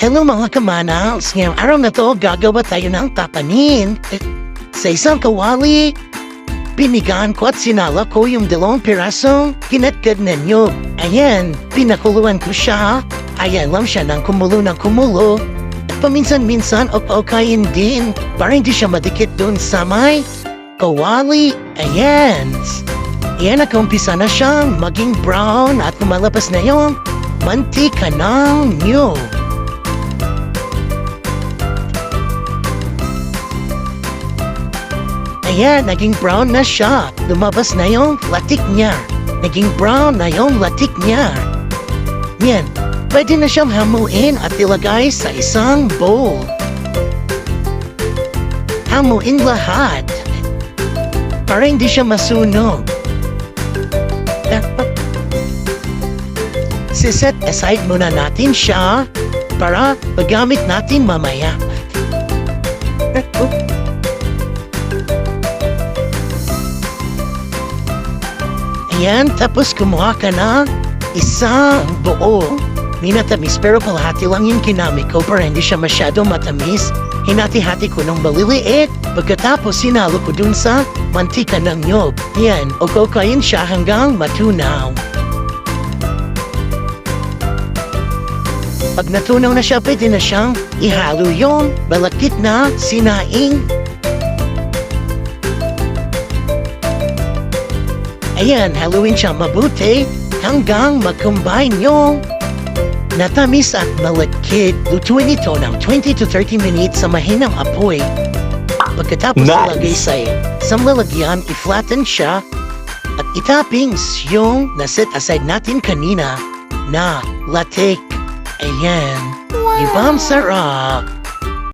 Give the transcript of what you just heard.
Hello mga kamanals! Ngayong araw na to, gagawa tayo ng tapanin. Sa isang kawali, pinigaan ko at sinala ko yung 2 pirasong kinatgad na nyug. Ayan, pinakuluan ko siya. Ayan lang siya ng kumulo. At paminsan-minsan, okay din. Para hindi siya madikit dun sa may kawali. Ayan. Ayan, nag-umpisa na siyang maging brown at lumalabas na yung mantika ng nyug. Ayan, naging brown na siya. Lumabas na yung latik niya. Naging brown na yung latik niya. Yan, pwede na siyang hamuin at ilagay sa isang bowl. Hamuin lahat para hindi siya masunog. Siset aside muna natin siya para magamit natin mamaya. Ayan, tapos kumuha ka na isang buo. Minatamis pero kalahati lang yung kinamit ko para hindi siya masyadong matamis. Hinati-hati ko ng maliliit. Pagkatapos sinalo ko dun sa mantika ng nyug. Ayan, ukokayin siya hanggang matunaw. Pag natunaw na siya, pwede na siyang ihalo yung balakit na sinaing. Ayan, haluin siya mabuti hanggang mag-combine yung natamis at malagkit. Lutuin ito ng 20 to 30 minutes sa mahinang apoy. Pagkatapos ilagay sa isang lalagyan, i-flatten siya at itappings yung naset aside natin kanina na latik. Ayan, ibang sarap.